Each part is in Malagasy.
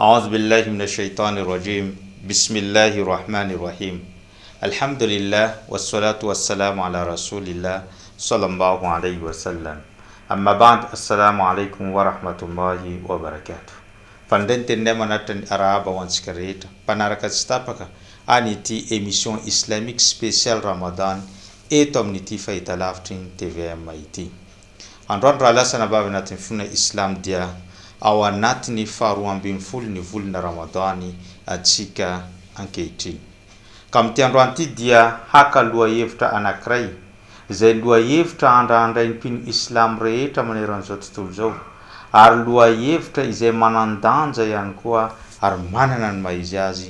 أعوذ بالله من الشيطان الرجيم بسم الله الرحمن الرحيم الحمد لله والصلاة والسلام على رسول الله صلى الله عليه وسلم أما بعد السلام عليكم ورحمة الله وبركاته فندنت نمانة أرابا وانسكريت panaraka stapaka anity émission islamique spéciale Ramadan eto amin'ity fahitalavitry ny TVM ity. Androany raha lasana bavy anatin'ny fona islam dia ao anatiny faharoa ambin'ny folo ny volana Ramadany atsika ankehitriny. Ka amin'ity androany ity dia haka lohahevitra anankiray izay lohahevitra andrahandray ny mpino islam rehetra maneran'izao tontolo zao, ary lohahevitra izay manandanja ihany koa ary manana ny maizy azy,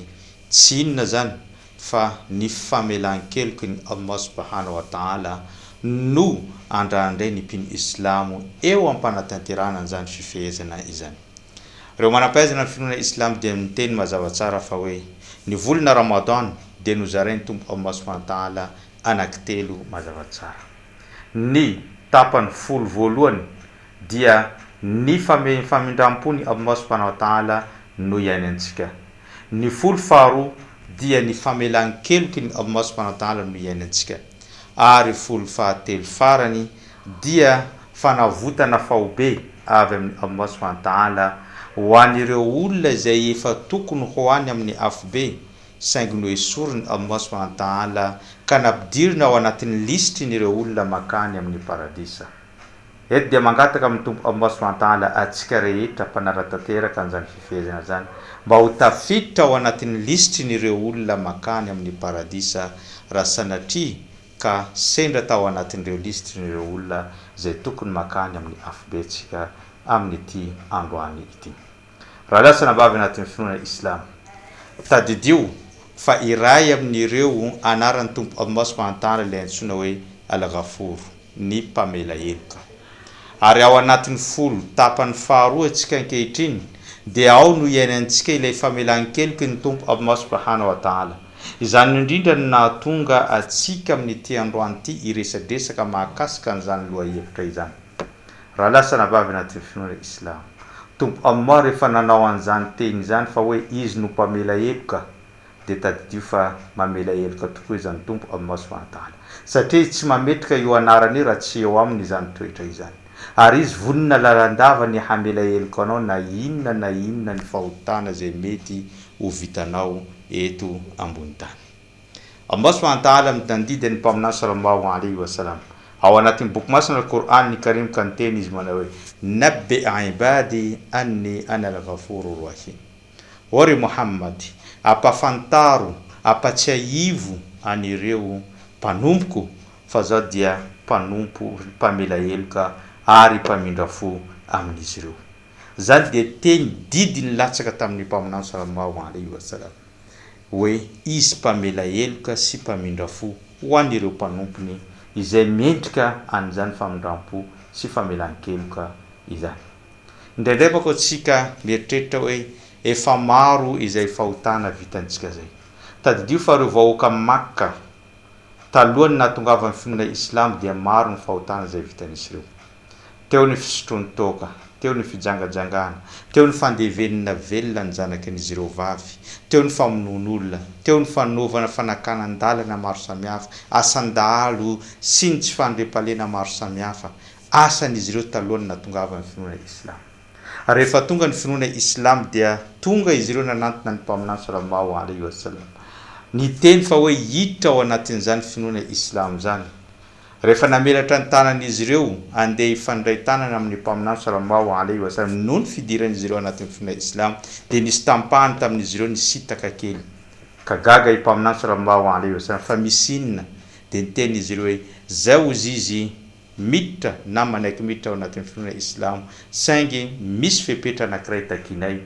tsy inona zany fa ny famelan-keloky ny Allah subhanahu wa ta'ala no andrahandray ny mpino islamo eo ampanatanterana an'izany fifehezana izany. Reo manampahaizana ny finoana islam dia miteny mazava tsara fa hoe ny volana Ramadan dia nozarain'ny tompo Allah subhanahu wa ta'ala anankitelo mazava tsara. Ny tapany folo voalohany dia ny famindram-pony Allah subhanahu wa ta'ala no iainantsika. Ny folo faharoa dia ny famelan-keloky ny Allah subhanahu wa ta'ala no iainantsika. Ary folo fahatelo farany dia fanavotana faobe avy amin'ny Allah subhanahu wa ta'ala ho an'ireo olona izay efa tokony ho any amin'ny afobe, saingy no esoriny Allah subhanahu wa ta'ala ka nampidirina ao anatin'ny lisitrin'ireo olona makany amin'ny paradisa. Eto dia mangataka amin'ny tompo Allah subhanahu wa ta'ala atsika rehetra mpanara-tanteraka an'izany fifehezana zany mba ho tafiditra ao anatin'ny lisitrin'ireo olona makany amin'ny paradisa raha sanatria ka sendra tao anatin'ireo lisitrin'ireo olona izay tokony makany amin'ny afobetsika amin'ity androany ity. Raha lasana bavy anatin'ny finoana islam, tadidio fa iray amin'ireo anaran'ny tompo Allah subhanahu wa ta'ala ilay antsoina hoe Al-Ghafur, ny mpamela heloka. Ary ao anatin'ny folo tapany faharoa antsika ankehitriny dia ao no iainantsika ilay famelan-keloky ny tompo Allah subhanahu wa ta'ala. Izany indrindra no nahatonga atsika amin'ity androany ity iresadresaka mahakasika an'izany lohahevitra izany. Raha lasana bavy anatin'ny finoana islam, tompo Allah rehefa nanao an'izany teny izany fa hoe izy no mpamela heloka, dia tadidio fa mamela heloka tokoa izany tompo Allah subhanahu wa ta'ala, satria tsy mametrika io anarany raha tsy eo aminy izany toetra izany. Ary izy vonina lalandava ny hamela heloka anao na inona ny fahotana izay mety ho vitanao eto ambony tany. Allah subhanahu wa ta'ala mitandida ny mpaminany sallallahu alaihi wasallam ao anatin'ny boky masina al-Qur'an ny Karim ka niteny izy manao hoe nabbi ibadi anni ana al-ghafurur rahim. Ore Muhammad, apafantaro, apatsiaivo an'ireo mpanompoko fa zao dia mpanompo mpamela heloka ary mpamindra fo amin'izy ireo. Zany dia teny didiny latsaka tamin'ny mpaminany sallallahu alaihi wasallam hoe izy mpamela heloka sy mpamindra fo ho an'ireo mpanompony izay mendrika an'izany famindram-po sy famelan-keloka izany. Indraindray bako antsika mieritreritra hoe efa maro izay fahotana vitantsika zay. Tadidio fa reo vahoaka Makka talohany nahatongavan'ny finoana islam dia maro ny fahotana izay vitan'izy ireo. Teo ny fisotroany toka, teo ny fijangajangana, teo ny fandevenina velona ny zanakan'izy ireo vavy, teo ny famonoan'olona, teo ny fanaovana fanakanan-dalana maro samihafa, asan-dahalo sy ny tsy fandriam-palena maro samihafa, asan'izy ireo talohany nahatongavan'ny finoana islam. Rehefa tonga ny finoana islam dia tonga izy ireo nanantona ny mpaminany sallallahu alaihi wasallam ny teny fa hoe hiditra ao anatin'izany finoana islam zany. Rehefa namelatra ny tanan'izy ireo andeha hifandray tanana amin'ny mpaminany sallallahu alaihi wasallam noho ny fidiran'izy ireo anatin'ny finoana islam, dia nisy tampahany tamin'izy ireo ny sitaka kely ka gaga i mpaminany sallallahu alaihi wasallam fa misy inona, dia niteny izy ireo hoe zao ozy izy miditra na manaiky miditra ao anatin'ny finoana islam saingy misy fepetra anankiray takinay.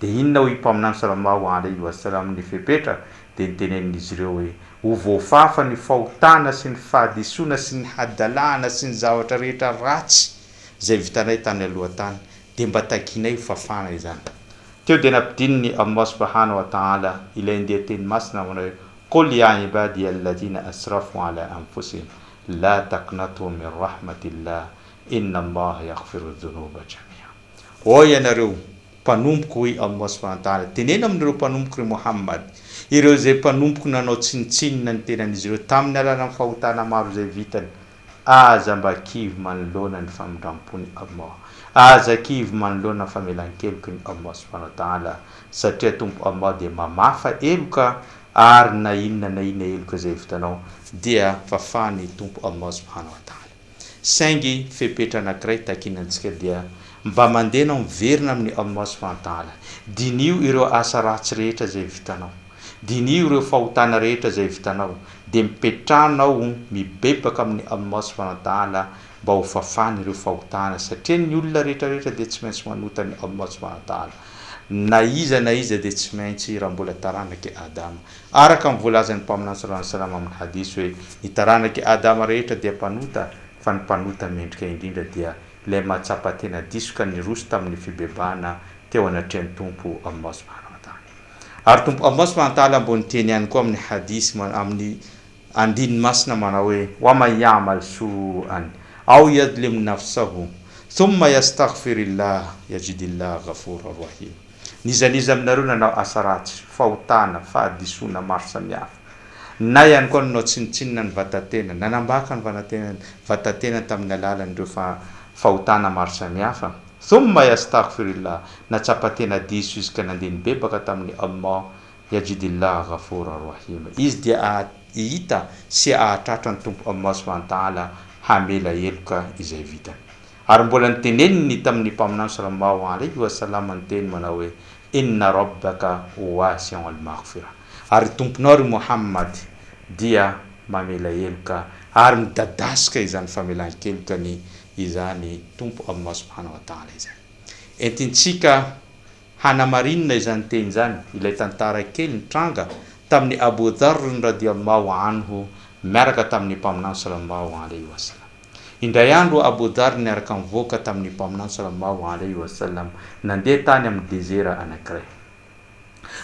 Dia inona ho i mpaminany sallallahu alaihi wasallam ny fepetra, dia nitenen'izy ireo hoe ho voafafa ny fahotana sy ny fahadisoana sy ny hadalahana sy ny zavatra rehetra ratsy izay vitanay tany aloha tany, dia mba takinay ho fafana izany. Teo dia nampidininy Allah subhanahu wa ta'ala ilay ndeha teny masina manao hoe qul ya ibadi alladhina asrafu ala anfusihim la taqnatu min rahmatillah inna Allah yaghfiru dhunuba jami'a. O ianareo mpanompoka hoe Allah subhanahu wa ta'ala tenena amin'ireo mpanompoka ry Muhammad ireo zay mpanompoka nanao tsinitsinina ny tenan'izy ireo tamin'ny alana amin'ny fahotana maro zay vitany aza mba kivy manoloana ny famindram-pony Allah aza kivy manoloana famelan-keloky ny Allah subhanahu wa ta'ala satria tompo Allah dia mamafa eloka ary na inona eloka zay vitanao dia fafany tompo Allah subhanahu wa ta'ala saingy fepetra anankiray takinantsika dia mba mandenao miverina amin'ny Allah subhanahu wa ta'ala dinio ireo asa ratsy rehetra zay vitanao dinio ireo fahotana rehetra zay vitanao dia mipetranao mibebaka amin'ny Allah subhanahu wa ta'ala mba ho fafany ireo fahotana satria ny olona rehetrarehetra dia tsy maintsy manota ny Allah subhanahu wa ta'ala na iza dia tsy maintsy raha mbola taranaky Adama araka mivolazan'ny mpaminany sallallahu alaihi wasallam amin'ny hadisy hoe ny taranaky Adama rehetra dia mpanota fa ny mpanota mendrika indrindra dia ilay mahatsapa tena diso ka niroso tamin'ny fibebahana teo anatrehan'ny tompo Allah subhanahu wa ta'ala ary tompo Allah subhanahu wa ta'ala mbony teny ihany koa amin'ny hadisy amin'ny andininy masina manao hoe wa man ya'mal su'an aw yadlim nafsahu thumma yastaghfirillah yajidillah ghafurur rahim nizaniza aminareo nanao asa ratsy fahotana fahadisona maro samihafa na ihany koa nanao tsinitsinina ny vatatena nanambaka ny vatatena tamin'ny alalan'ireo fahotana maro samihafa thumma yastaghfirillah natsapa tena diso izy ka nandeha nibebaka tamin'ny Allah yajidillah ghafurur rahim izy dia hita sy ahatratra ny tompo Allah subhanahu wa ta'ala hamela eloka izay vitany ary mbola niteneniny tamin'ny mpaminany sallallahu alaihi wasallam ny teny manao hoe inna rabbaka wasi'ul maghfira ary tomponao ry Muhammad dia mamela eloka ary midadasika izany famelan-kelokany izany tompo Allah subhanahu wa ta'ala izany entintsika hanamarinina izany teny izany ilay tantara kely nitranga tamin'ny Abu Dharr radhiyallahu anhu miaraka tamin'ny mpaminany sallallahu alaihi wasallam indray andro Abu Dharr niaraka mivoaka tamin'ny mpaminany sallallahu alaihi wasallam nandeha tany amin'ny désert anankiray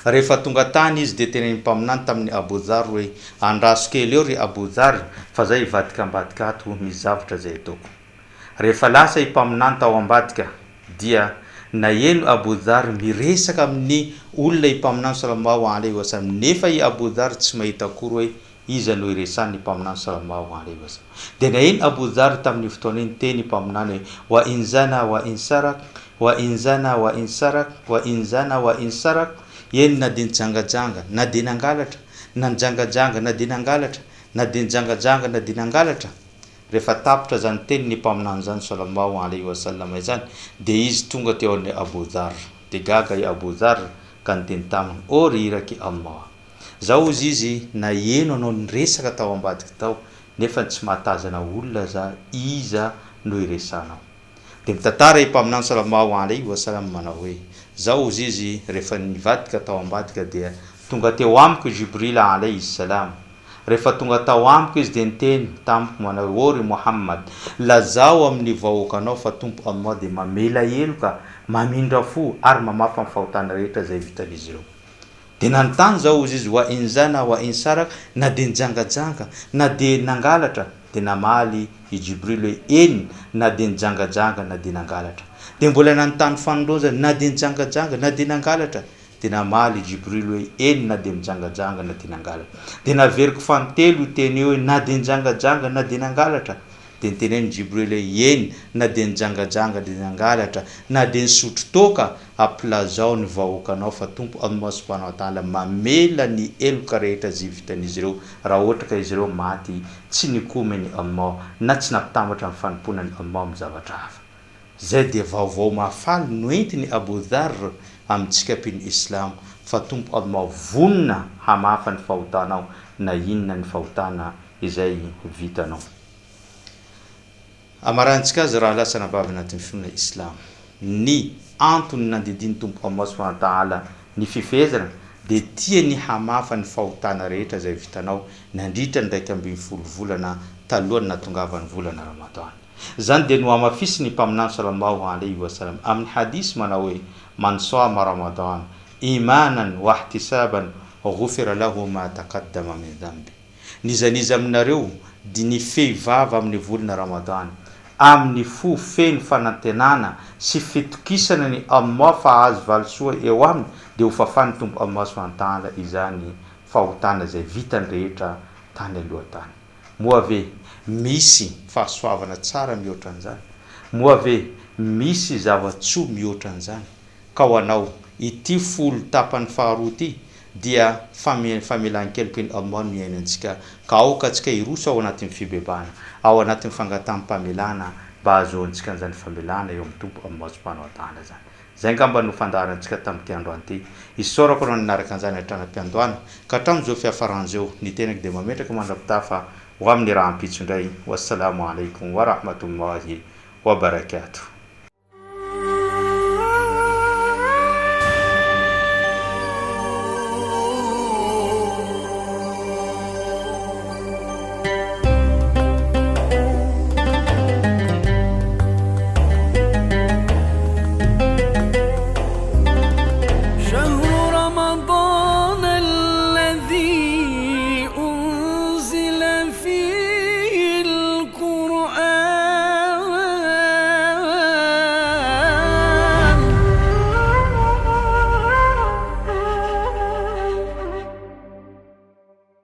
rehefa tonga tany izy dia tenen'ny mpaminany tamin'ny Abu Dharr hoe andraso kely eo ry Abu Dharr fa zay ivadika ambadika ato misy zavatra zay ataoko rehefa lasa mpaminany tao ambadika dia naeno Abu Dharr miresaka amin'ny olona mpaminany sallallahu alaihi wasallam nefa Abu Dharr tsy mahita akory hoe iza no iresany mpaminany sallallahu alaihi wasallam dia naeno Abu Dharr tamin'ny fotoana iny teny mpaminany hoe wa inzana wa insarak wa inzana wa insarak wa inzana wa insarak eny na dia nijangajanga na dia nangalatra na njangajanga na dia nangalatra na dia njangajanga na dia nangalatra rehefa tapitra zany teny ny mpaminany zany sallallahu alaihi wasallam izany dia izy tonga teo amin'ny Abu Dharr dia gaga Abu Dharr ka niteny taminy o ry iraky Allah zao izy na eno anao niresaka tao ambadika tao nefa tsy mahatazana olona za iza no iresanao dia mitantara mpaminany sallallahu alaihi wasallam manao hoe zao izy rehefa nivadika tao ambadika dia tonga teo amiko Jibril alaihi salam rehefa tonga tao amiko izy dia niteny tamiko manao o ry Muhammad lazao amin'ny vahoakanao fa tompo Allah dia mamela eloka mamindra fo ary mamafa amin'ny fahotana rehetra zay vitan'izy ireo dia nanontany zao izy wa inzana wa insarak na dia njangajanga na dia nangalatra dia namaly i Jibril hoe eny na dia njangajanga na dia nangalatra dia mbola nanontany fanondrozana na dia njangajanga na dia nangalatra dia namaly Jibril hoe eny na dia njangajanga na dia nangalatra dia naveriko fantelo teny hoe na dia njangajanga na dia nangalatra dia niteneny Jibril hoe eny na dia njangajanga dia nangalatra na dia nisotro toka ampilazao ny vahoakanao fa tompo Allah subhanahu wa ta'ala mamela ny eloka rehetra zay vitan'izy ireo raha ohatra ka izy ireo maty tsy nikomeny Allah na tsy nampitambatra amin'ny fanomponany Allah amin'ny zavatra hafa zay dia vaovao mahafaly no entiny Abu Dharr amintsika mpiny Islam fa tompo Allah vonina hamafa ny fahotanao na inona ny fahotana izay vitanao amarantsika azy raha lasa nabavy anatin'ny finoana Islam ny antony nandidiny tompo Allah subhanahu wa ta'ala ny fifehezana dia tia ny hamafa ny fahotana rehetra zay vitanao nandritra ny 12 volana talohany natongavany volana Ramadan zany dia no amafisy ny mpaminany sallallahu alaihi wasallam amin'ny hadisy manao hoe man sama Ramadan imanan wa ihtisaban ghufira lahu ma taqaddama min dhanbi nizaniza aminareo di ny fehivava amin'ny volana Ramadan amin'ny fo feno fanantenana sy fitokisana ny Allah fa azo valosoa eo aminy dia ho fafany tombo Allah subhanahu wa ta'ala izany fahotana izay vitany rehetra tany alohan-tany. Moa ve misy fahasoavana tsara mihoatra an'izany? Moa ve misy zavatsoa mihoatra an'izany? Ka ho anao ity folo tapany faharoa ity dia famelan kelikely Allah miaina antsika, ka aoka antsika hiroso ao anatin'ny fibebahana, ao anatin'ny fangataham-pamelana mba ahazoantsika an'izany famelana eo amin'ny tombo Allah subhanahu wa ta'ala zany. Zay ngamba no fandaharantsika tamin'ity androany ity. Isaorako anao ninaraka an'izany hatranam-piandohana ka hatramin'izao fiafaran'izao ny tenako dia mametraka mandrapita fa ho amin'ny raha ampitso indray. Wassalamu alaikum wa rahmatullahi wa barakatuh.